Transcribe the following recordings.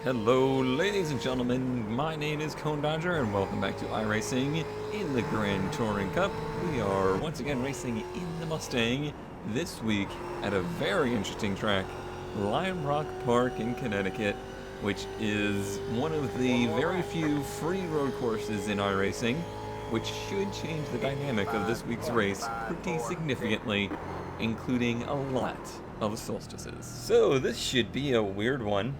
Hello, ladies and gentlemen. My name is Cone Dodger, and welcome back to iRacing in the Grand Touring Cup. We are once again racing in the Mustang this week at a very interesting track, Lime Rock Park in Connecticut, which is one of the very few free road courses in iRacing, which should change the dynamic of this week's race pretty significantly, including a lot of solstices. So this should be a weird one.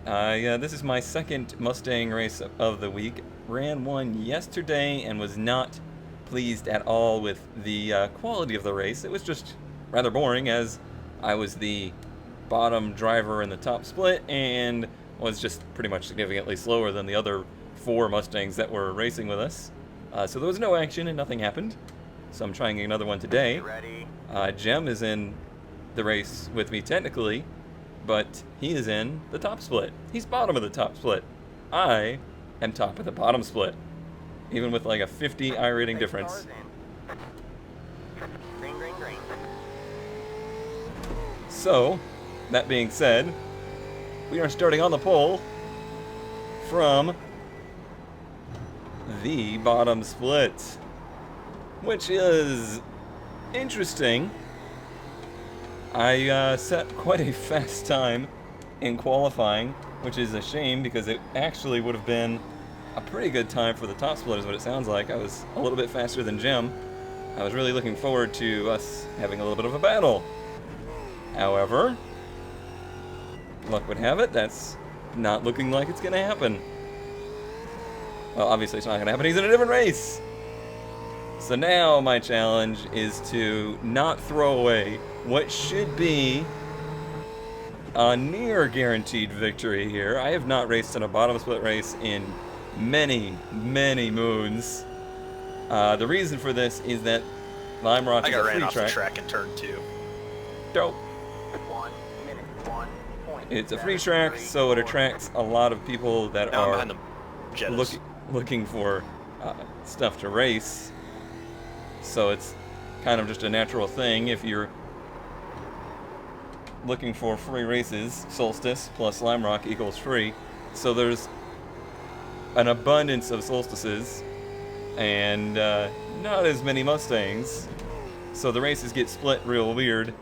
This is my second Mustang race of the week. Ran one yesterday and was not pleased at all with the quality of the race. It was just rather boring as I was the bottom driver in the top split and was just pretty much significantly slower than the other four Mustangs that were racing with us. So there was no action and nothing happened. So I'm trying another one today. Jem is in the race with me technically, but he is in the top split. He's bottom of the top split. I am top of the bottom split, even with like a 50 iRating difference. So, that being said, we are starting on the pole from the bottom split, which is interesting. I set quite a fast time in qualifying, which is a shame because it actually would have been a pretty good time for the top split is what it sounds like. I was a little bit faster than Jim. I was really looking forward to us having a little bit of a battle. However, luck would have it, that's not looking like it's going to happen. Well, obviously it's not going to happen. He's in a different race. So now my challenge is to not throw away what should be a near guaranteed victory here. I have not raced in a bottom split race in many, many moons. The reason for this is that Lime Rock is a free track. I got ran off the track in turn 2. Dope. It's a free track, so it attracts a lot of people that are looking for stuff to race. So it's kind of just a natural thing. If you're looking for free races, Solstice plus Lime Rock equals free. So there's an abundance of Solstices and not as many Mustangs. So the races get split real weird.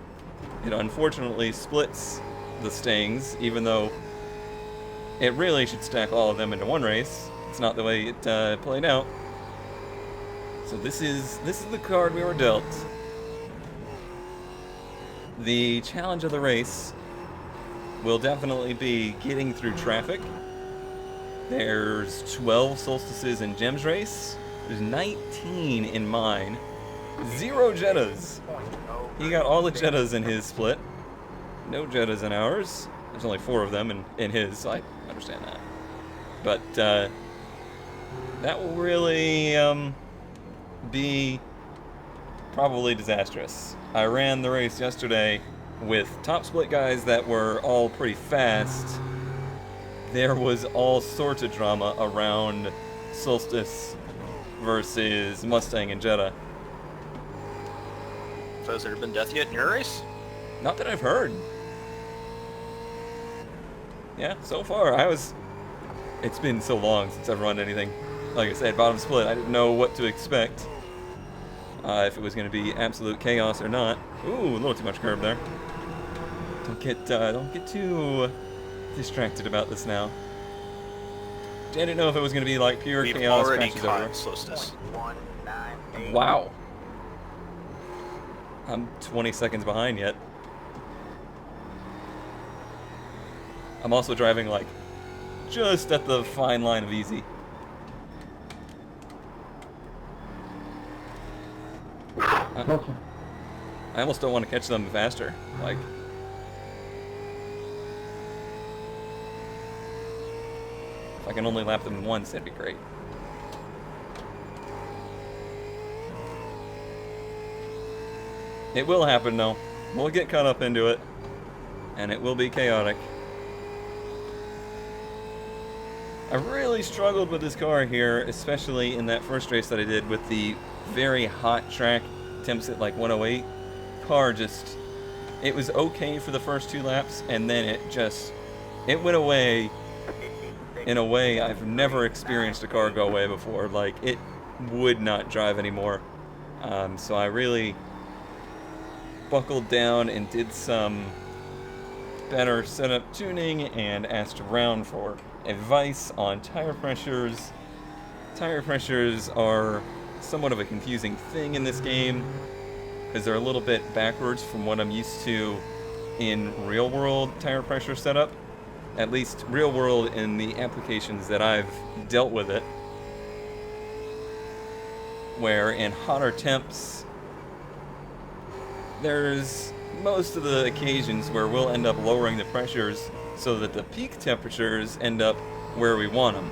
It unfortunately splits the Stangs, even though it really should stack all of them into one race. It's not the way it played out. So this is the card we were dealt. The challenge of the race will definitely be getting through traffic. There's 12 solstices in Jem's race. There's 19 in mine. 0 Jettas. He got all the Jettas in his split. No Jettas in ours. There's only 4 of them in his, so I understand that. But that will really be probably disastrous. I ran the race yesterday with top split guys that were all pretty fast. There was all sorts of drama around Solstice versus Mustang and Jetta. So has there been death yet in your race? Not that I've heard. Yeah, so far it's been so long since I've run anything. Like I said, bottom split, I didn't know what to expect. If it was going to be absolute chaos or not. Ooh, a little too much curb there. Don't get too distracted about this now. I didn't know if it was going to be like pure chaos. We've already caught Solstice. Wow. I'm 20 seconds behind yet. I'm also driving like just at the fine line of easy. I almost don't want to catch them faster. Like, if I can only lap them once, that'd be great. It will happen though. We'll get caught up into it, and it will be chaotic. I really struggled with this car here, especially in that first race that I did with the very hot track. Temps at like 108. Car it was okay for the first 2 laps, and then it went away in a way I've never experienced a car go away before. Like, it would not drive anymore. So I really buckled down and did some better setup tuning and asked around for advice on tire pressures. Tire pressures are somewhat of a confusing thing in this game because they're a little bit backwards from what I'm used to in real world tire pressure setup. At least real world in the applications that I've dealt with it. Where in hotter temps, there's most of the occasions where we'll end up lowering the pressures so that the peak temperatures end up where we want them.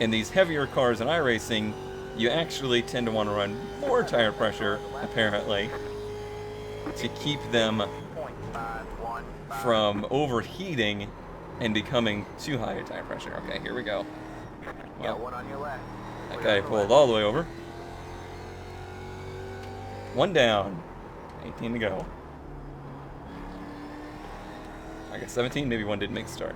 In these heavier cars in iRacing, you actually tend to want to run more tire pressure, apparently, to keep them from overheating and becoming too high a tire pressure. Okay, here we go. Well, that guy pulled all the way over. One down. 18 to go. I guess 17, maybe one didn't make a start.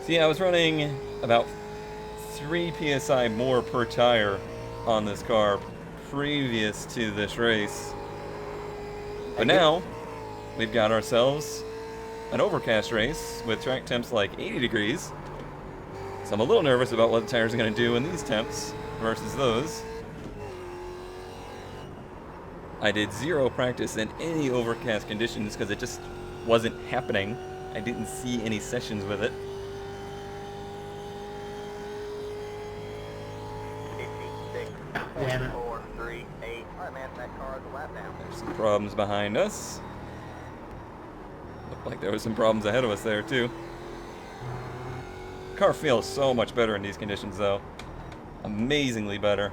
See, I was running about 3 PSI more per tire on this car previous to this race. But now, we've got ourselves an overcast race with track temps like 80 degrees. So I'm a little nervous about what the tires are going to do in these temps versus those. I did 0 practice in any overcast conditions because it just wasn't happening. I didn't see any sessions with it. Damn it. There's some problems behind us. Looked like there was some problems ahead of us there too. Car feels so much better in these conditions though. Amazingly better.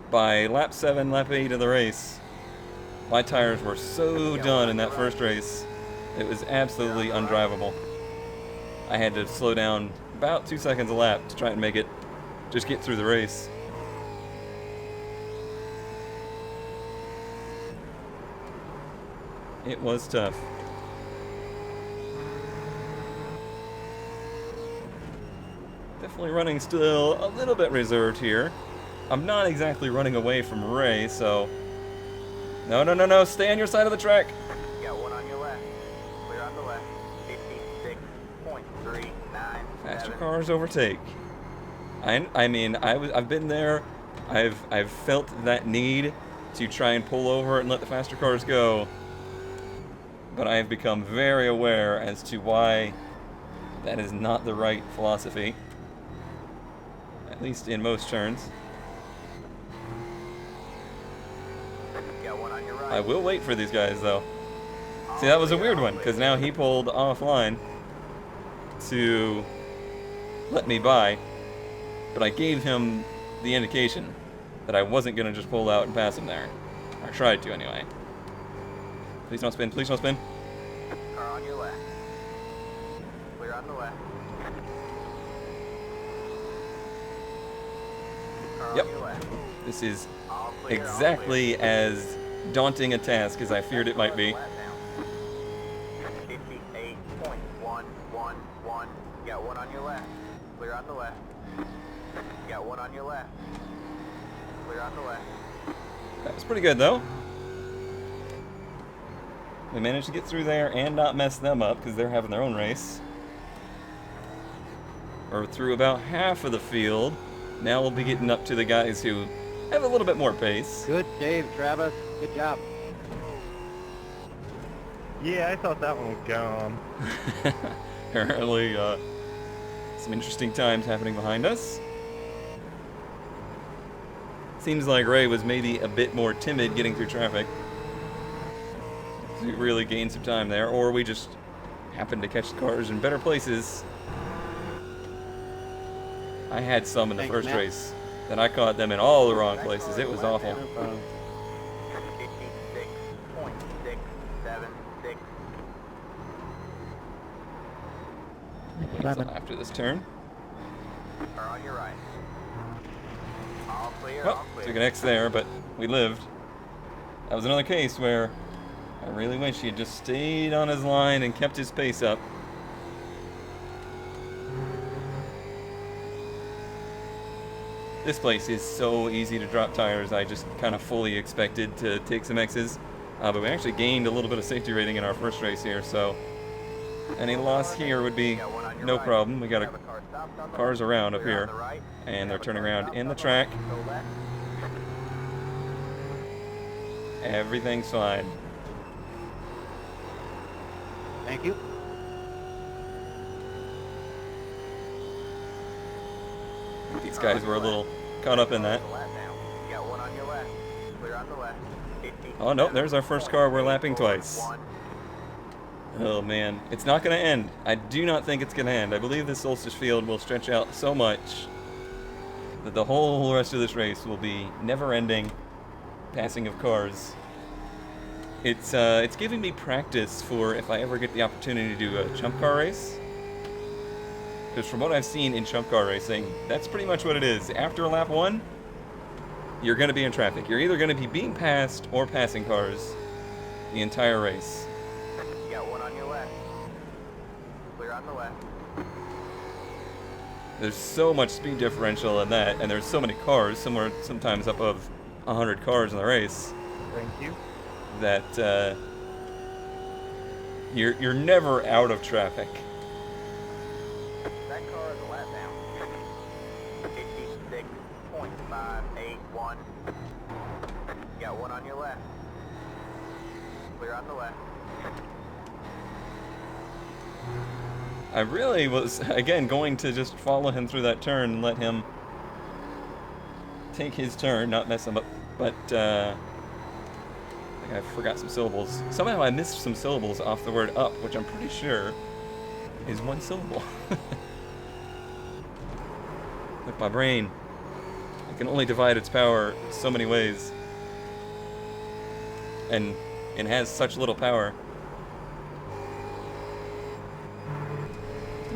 By lap 7, lap 8 of the race, my tires were so done in that first race, it was absolutely undrivable. I had to slow down about 2 seconds a lap to try and make it just get through the race. It was tough. Definitely running still a little bit reserved here. I'm not exactly running away from Ray, so... No, stay on your side of the track. Got one on your left. Clear on the left. 56.39. Faster cars overtake. I mean, I've been there. I've felt that need to try and pull over and let the faster cars go. But I have become very aware as to why that is not the right philosophy. At least in most turns. Got one on your right. I will wait for these guys, though. See, that was a weird one, because now he pulled offline to let me by. But I gave him the indication that I wasn't going to just pull out and pass him there. Or tried to, anyway. Please don't spin, please don't spin. Car on your left. Clear on the left. Car Yep. on your left. This is All clear, all exactly clear. as daunting a task as I feared it might be. Lap down. 58.111. Got one on your left. Clear on the left. Got one on your left. Clear on the left. That was pretty good, though. We managed to get through there and not mess them up because they're having their own race. We're through about half of the field. Now we'll be getting up to the guys who have a little bit more pace. Good save, Travis. Good job. Yeah, I thought that one was gone. Apparently, some interesting times happening behind us. Seems like Ray was maybe a bit more timid getting through traffic. So we really gained some time there, or we just happened to catch the cars in better places. I had some in the Thanks, first Matt. race that I caught them in all the wrong places. It was awful. No problem. 56.676. So after this turn. Car on your right. All clear, Well, all clear. took an X there, but we lived. That was another case where I really wish he had just stayed on his line and kept his pace up. This place is so easy to drop tires. I just kind of fully expected to take some X's. But we actually gained a little bit of safety rating in our first race here, so any loss here would be no problem. We got cars around up here, and they're turning around in the track. Everything's fine. Thank you. These guys were a little caught up in that. Oh no, there's our first car. We're lapping twice. Oh man, it's not going to end. I do not think it's going to end. I believe this Solstice field will stretch out so much that the whole rest of this race will be never-ending passing of cars. It's giving me practice for if I ever get the opportunity to do a chump car race. Because from what I've seen in chump car racing, that's pretty much what it is. After lap 1, you're going to be in traffic. You're either going to be being passed or passing cars the entire race. You got one on your left. Clear on the left. There's so much speed differential in that, and there's so many cars, sometimes up of 100 cars in the race, Thank you. that you're never out of traffic. That car is a lap down. 56.581. You got one on your left. Clear on the left. I really was, again, going to just follow him through that turn and let him take his turn, not mess him up, but I think I forgot some syllables. Somehow I missed some syllables off the word up, which I'm pretty sure is one syllable. Like my brain. I can only divide its power so many ways. And it has such little power.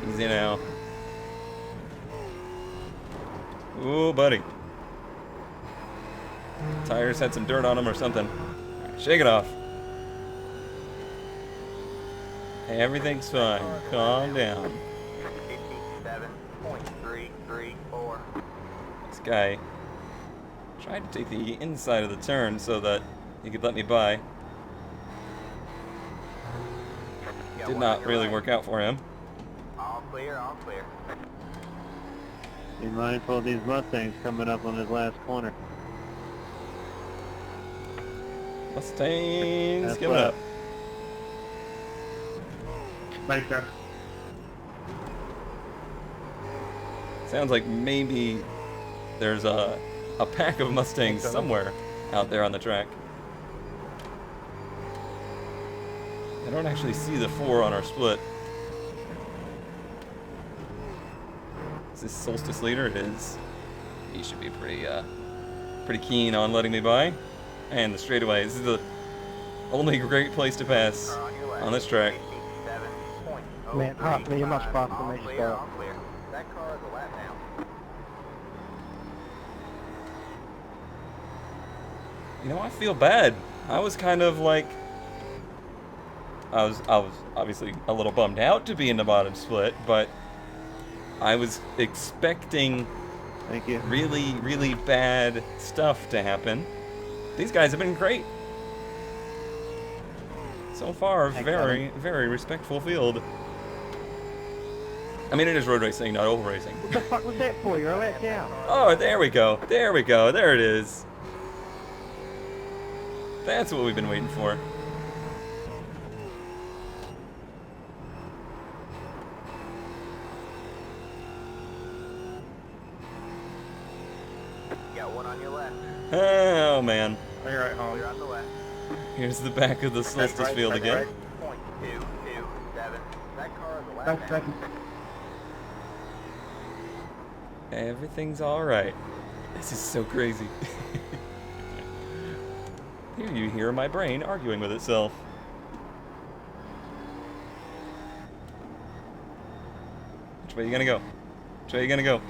Easy now. Ooh, buddy. Tires had some dirt on them or something. Shake it off. Everything's fine. Calm down. 57.334. This guy tried to take the inside of the turn so that he could let me by. Did not really work out for him. All clear, all clear. Be mindful of these Mustangs coming up on his last corner. Mustangs That's coming right. up. Thanks, sir. Sounds like maybe there's a pack of Mustangs somewhere out there on the track. I don't actually see the 4 on our split. Is this Solstice leader? It is. He should be pretty keen on letting me by. And the straightaway. This is the only great place to pass Car on your left. on this track. 57.03. Man, half me, you're much faster All than me, clear, start. all clear. That car is a lap down. You know, I feel bad. I was kind of like, I was obviously a little bummed out to be in the bottom split, but I was expecting Thank you. really, really bad stuff to happen. These guys have been great. So far, Thanks, very, very respectful field. I mean, it is road racing, not oval racing. What the fuck was that for? You're a let down. Oh, there we go. There we go. There it is. That's what we've been waiting for. You got one on your left. Oh, man. All right, home. Clear on the left. Here's the back of the Solstice field again. .227. That car is a lap Thanks, down. thank you. Everything's alright. This is so crazy. Here you hear my brain arguing with itself. Which way are you gonna go? Which way are you gonna go?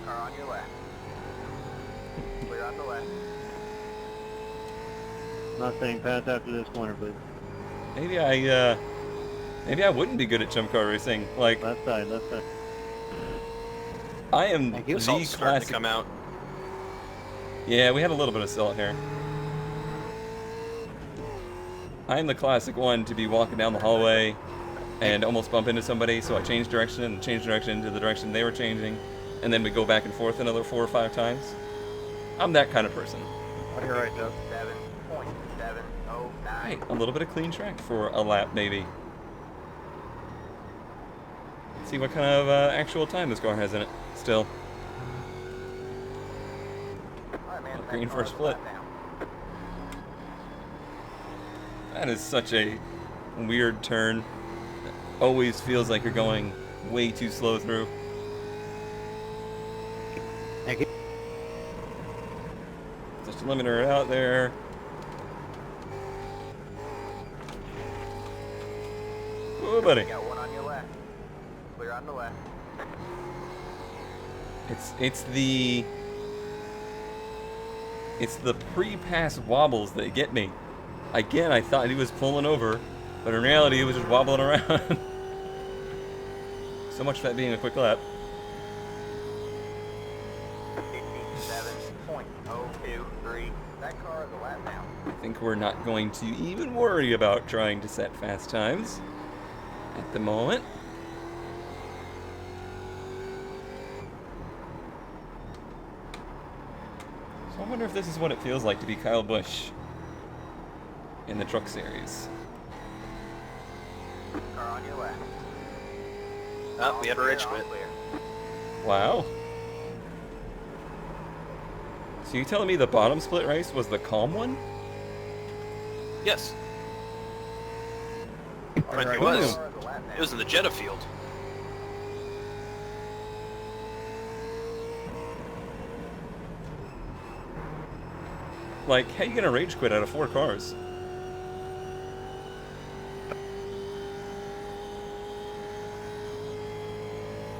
Car on your left. Clear on the left. Mustang, pass after this corner, please. Maybe I wouldn't be good at jump car racing. Like, Left side, left side. I am Thank you. the Salt's starting to classic. come out. Yeah, we had a little bit of salt here. I am the classic one to be walking down the hallway and almost bump into somebody, so I change direction and change direction to the direction they were changing, and then we go back and forth another 4 or 5 times. I'm that kind of person. On your right, Doug. 7.709. Hey, a little bit of clean track for a lap, maybe. See what kind of actual time this car has in it. Still. All right, man, that Green car for a is split. flat down. That is such a weird turn. Always feels like you're going way too slow through. Thank you. Just a limiter out there. Oh, buddy. You got one on your left. Clear on the left. It's the pre-pass wobbles that get me. Again, I thought he was pulling over, but in reality, he was just wobbling around. So much for that being a quick lap. 57.023. That car is a lap down. I think we're not going to even worry about trying to set fast times at the moment. So I wonder if this is what it feels like to be Kyle Busch in the Truck Series. Car on your left. Oh, we had a All rage clear, all quit. clear. Wow. So you telling me the bottom split race was the calm one? Yes. On Right, your it right. was. Car is a lap down. It was in the Jetta field. Like, how you gonna rage quit out of 4 cars?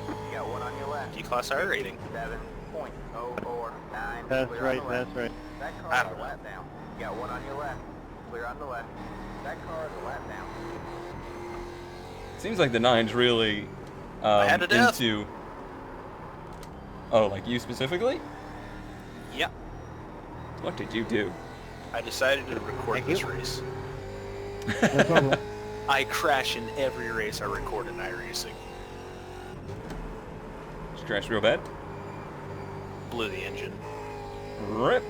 You got one on your left. D-Class I rating. 7.049. Pass Clear on right, the pass left. right. That I car don't is a know. lap down. You got one on your left. Clear on the left. That car is a lap down. Seems like the Nine's really I had a death. into. Oh, like you specifically? Yeah. What did you do? I decided to record Thank this you. race. No problem. I crash in every race I record in iRacing. Did you crash real bad? Blew the engine. Rip.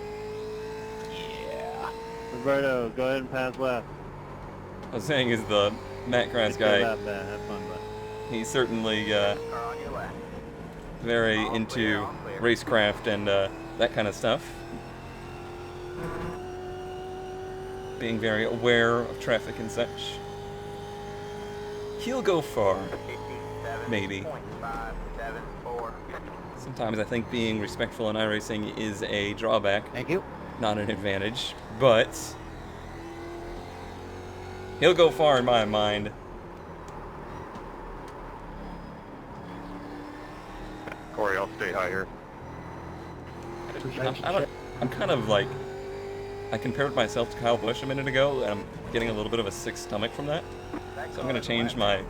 Yeah. Roberto, go ahead and pass left. I was saying is the Matt Grass Get your guy. lap back. Have fun, bud. He's certainly Car on your left. very All into clear, all clear. racecraft and that kind of stuff. Being very aware of traffic and such. He'll go far. 57.574. Maybe. Sometimes I think being respectful in iRacing is a drawback, Thank you. not an advantage, but he'll go far in my mind. Corey, I'll stay higher. I'm kind of like, I compared myself to Kyle Busch a minute ago, and I'm getting a little bit of a sick stomach from that. So I'm going to change my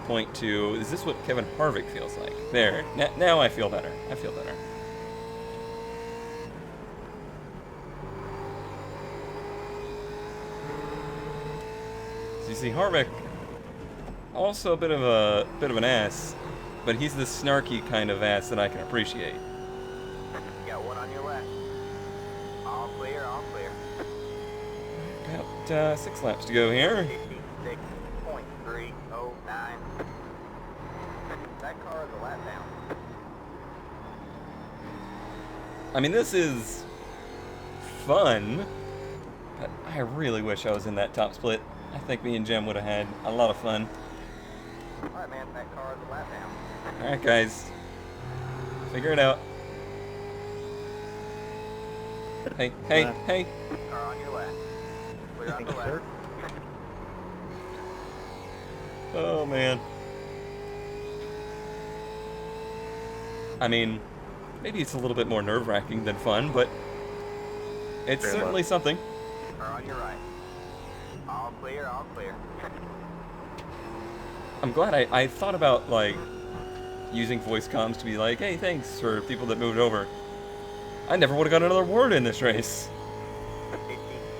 point to, is this what Kevin Harvick feels like? There, now I feel better. I feel better. So you see, Harvick, also a bit of an ass, but he's the snarky kind of ass that I can appreciate. You got one on your left. All clear, all clear. About 6 laps to go here. 56.309. That car is a lap down. I mean, this is fun, but I really wish I was in that top split. I think me and Jem would have had a lot of fun. Alright, man, that car is a lap down. Alright, guys. Figure it out. Hey, hey, Left. hey. Car on your left. Clear on the Thank you, left. Oh, man. I mean, maybe it's a little bit more nerve-wracking than fun, but it's Fair certainly something. Or on your right. All clear, all clear. I'm glad I thought about, like, using voice comms to be like, hey, thanks for people that moved over. I never would have got another word in this race.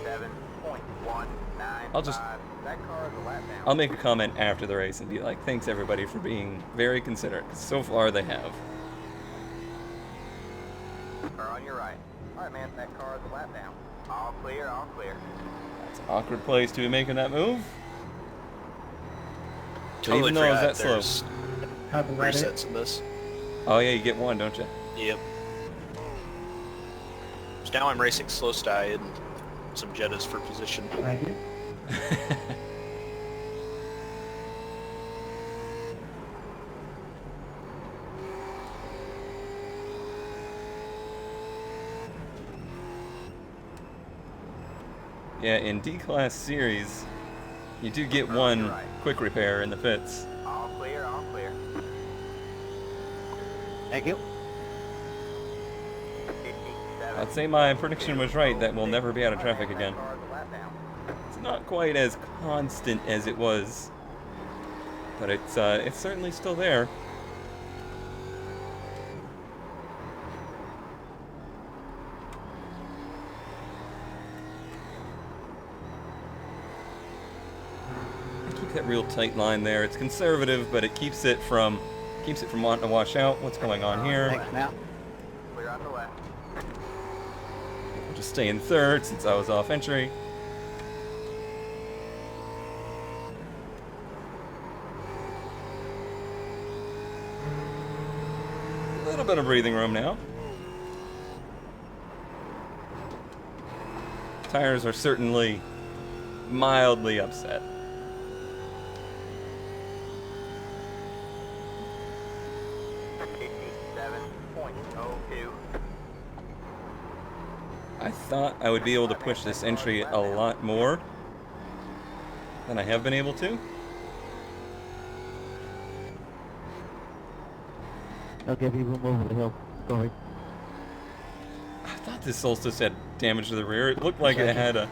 57.195. I'll just- That car is a lap down. I'll make a comment after the race and be like, thanks everybody for being very considerate, 'cause so far they have. Or on your right. Alright, man, that car is a lap down. All clear, all clear. That's an awkward place to be making that move. Totally even though it was forgot that slow. there's resets in this. Oh yeah, you get one, don't you? Yep. So now I'm racing slow sty and some Jettas for position. Yeah, in D-Class Series, you do get one quick repair in the pits. All clear, all clear. Thank you. 57. I'd say my prediction was right that we'll never be out of traffic again. That car is a lap down. It's not quite as constant as it was, but it's certainly still there. Keep that real tight line there. It's conservative, but it keeps it from wanting to wash out. What's going on here? Thanks, now. Clear on the left. I'll just stay in third since I was off entry. A little bit of breathing room now. Tires are certainly mildly upset. I thought I would be able to push this entry a lot more than I have been able to. Okay, people move over the hill. Sorry. I thought this Solstice had damage to the rear. It looked like it had an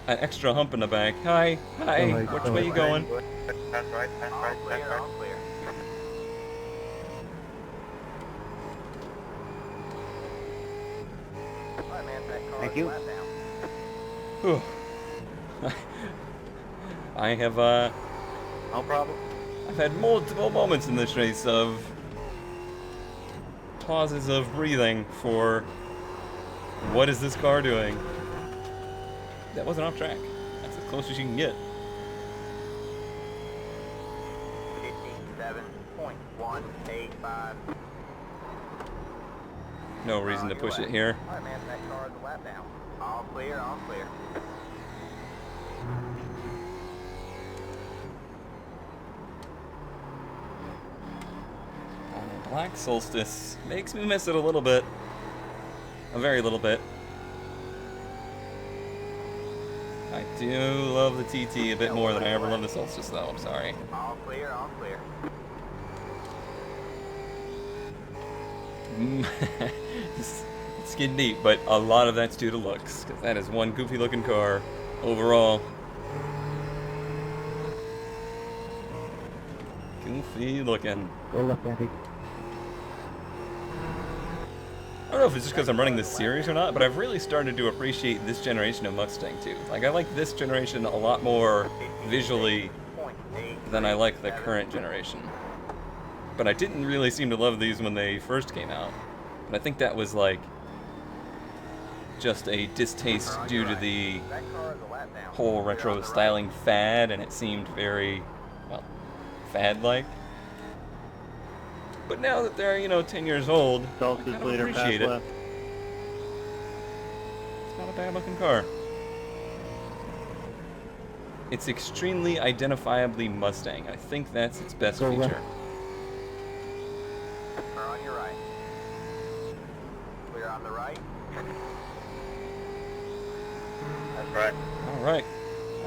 extra hump in the back. Hi, which way you going? That's right, that's All right, clear, that's all right. clear. Alright, man, that car Thank is you. a lap down. Whew. I have No problem. I've had multiple moments in this race of pauses of breathing for what is this car doing? That wasn't off track. That's as close as you can get. 57.185. No reason to push it here. Alright, man, that car is a lap down. All clear, all clear. Black Solstice makes me miss it a little bit. A very little bit. I do love the TT a bit more than I ever loved the Solstice, though. I'm sorry. All clear, all clear. It's getting neat, but a lot of that's due to looks, because that is one goofy-looking car overall. Goofy looking. Go left, Andy. I don't know if it's just because I'm running this series or not, but I've really started to appreciate this generation of Mustang too. Like, I like this generation a lot more visually than I like the current generation. But I didn't really seem to love these when they first came out. But I think that was like just a distaste due to the That car is a lap down. whole retro styling fad, and it seemed very, well, fad-like. But now that they're, 10 years old, I Solstice kind of leader, pass appreciate it. left. It's not a bad-looking car. It's extremely identifiably Mustang. I think that's its best Go left. feature. Or on your right. Clear on the right. That's right. All right.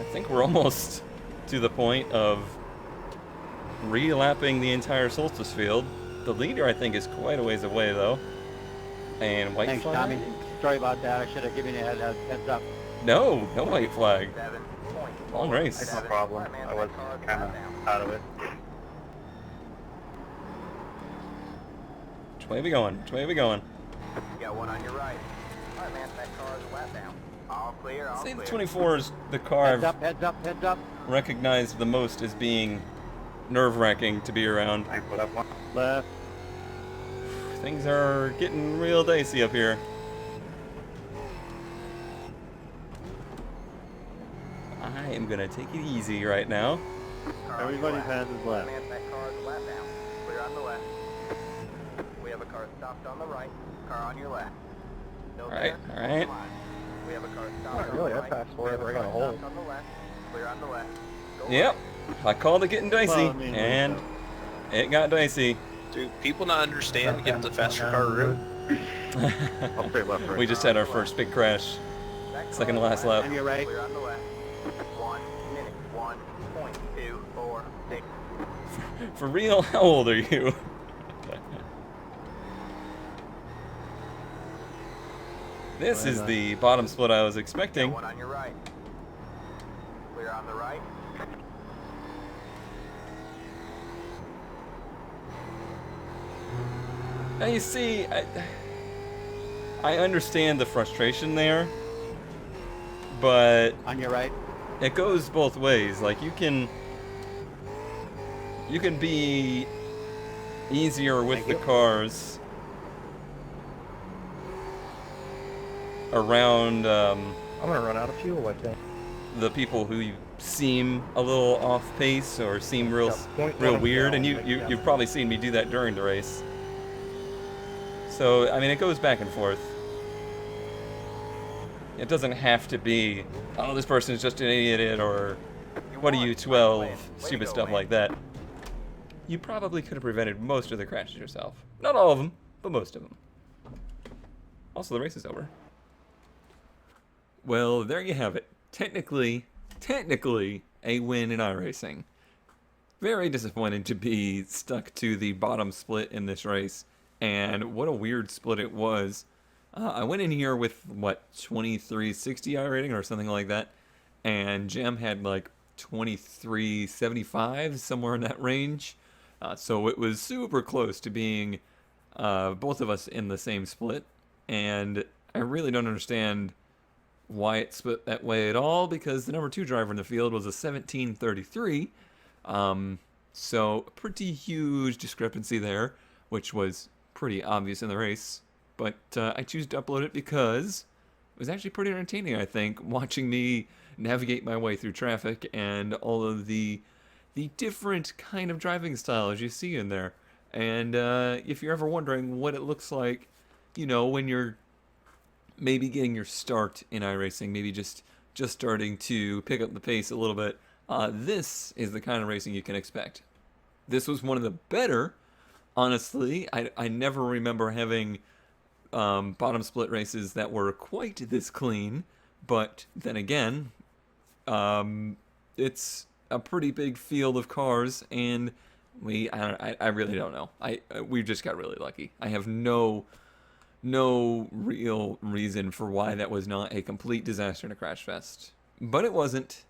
I think we're almost to the point of relapping the entire Solstice field. The leader, I think, is quite a ways away, though. And White Thanks, Flag. Tommy. Sorry about that. I should have given you a heads up. No, no white flag. 7.7. Long race. It's no problem. I was kind of out of it. Which way we going? Which way we going? You got one on your right. Alright, man, that car is a lap down. All clear, all See, the clear. 24 is the car Heads I've up, heads up, heads up. recognized the most as being nerve-wracking to be around. I put up one. Left. Things are getting real dicey up here. I am gonna take it easy right now. Car on your Everybody left. passes left. Man, that car is a lap down. Clear on the left. We have a car stopped on the right. Car on your left. No Alright, there. alright. Come on. We have a car stopped Not on really, the I right. passed We have wherever I a got a car hold. stopped on the left. Clear on the left. Go Yep, right. I called it getting dicey, Well, I mean, and we it got dicey. Do people not understand getting the faster car route? I'll stay left right. We just had our first big crash. That car Second to on the last left. lap. On your right. Clear on the left. 1 minute. 1.246. For real, how old are you? This is the bottom split I was expecting. One on your right. Clear on the right. Now you see, I understand the frustration there, but On your right. it goes both ways. Like you can be easier with Thank the you. cars around I'm gonna run out of fuel, I think. the people who seem a little off pace or seem real Yeah, real 0.1 weird, and gallon, yeah. you've probably seen me do that during the race. So I mean, it goes back and forth. It doesn't have to be, oh, this person is just an idiot, or what are you, 12, stupid stuff like that. You probably could have prevented most of the crashes yourself. Not all of them, but most of them. Also, the race is over. Well, there you have it. Technically, a win in iRacing. Very disappointed to be stuck to the bottom split in this race, and what a weird split it was. I went in here with, what, 2360 iRating or something like that, and Jem had like 2375, somewhere in that range. So it was super close to being both of us in the same split, and I really don't understand why it split that way at all, because the number 2 driver in the field was a 1733. So pretty huge discrepancy there, which was pretty obvious in the race. But I choose to upload it because it was actually pretty entertaining, I think, watching me navigate my way through traffic and all of the different kind of driving styles you see in there. And if you're ever wondering what it looks like, you know, when you're maybe getting your start in iRacing, maybe just starting to pick up the pace a little bit, this is the kind of racing you can expect. This was one of the better, honestly. I never remember having bottom split races that were quite this clean, but then again, it's a pretty big field of cars, and I really don't know. We just got really lucky. I have no real reason for why that was not a complete disaster and a crash fest. But it wasn't,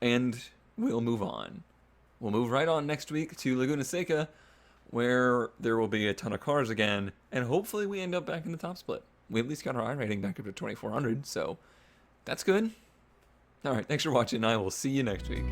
and we'll move on. We'll move right on next week to Laguna Seca, where there will be a ton of cars again, and hopefully we end up back in the top split. We at least got our iRating back up to 2400, so that's good. Alright, thanks for watching, I will see you next week.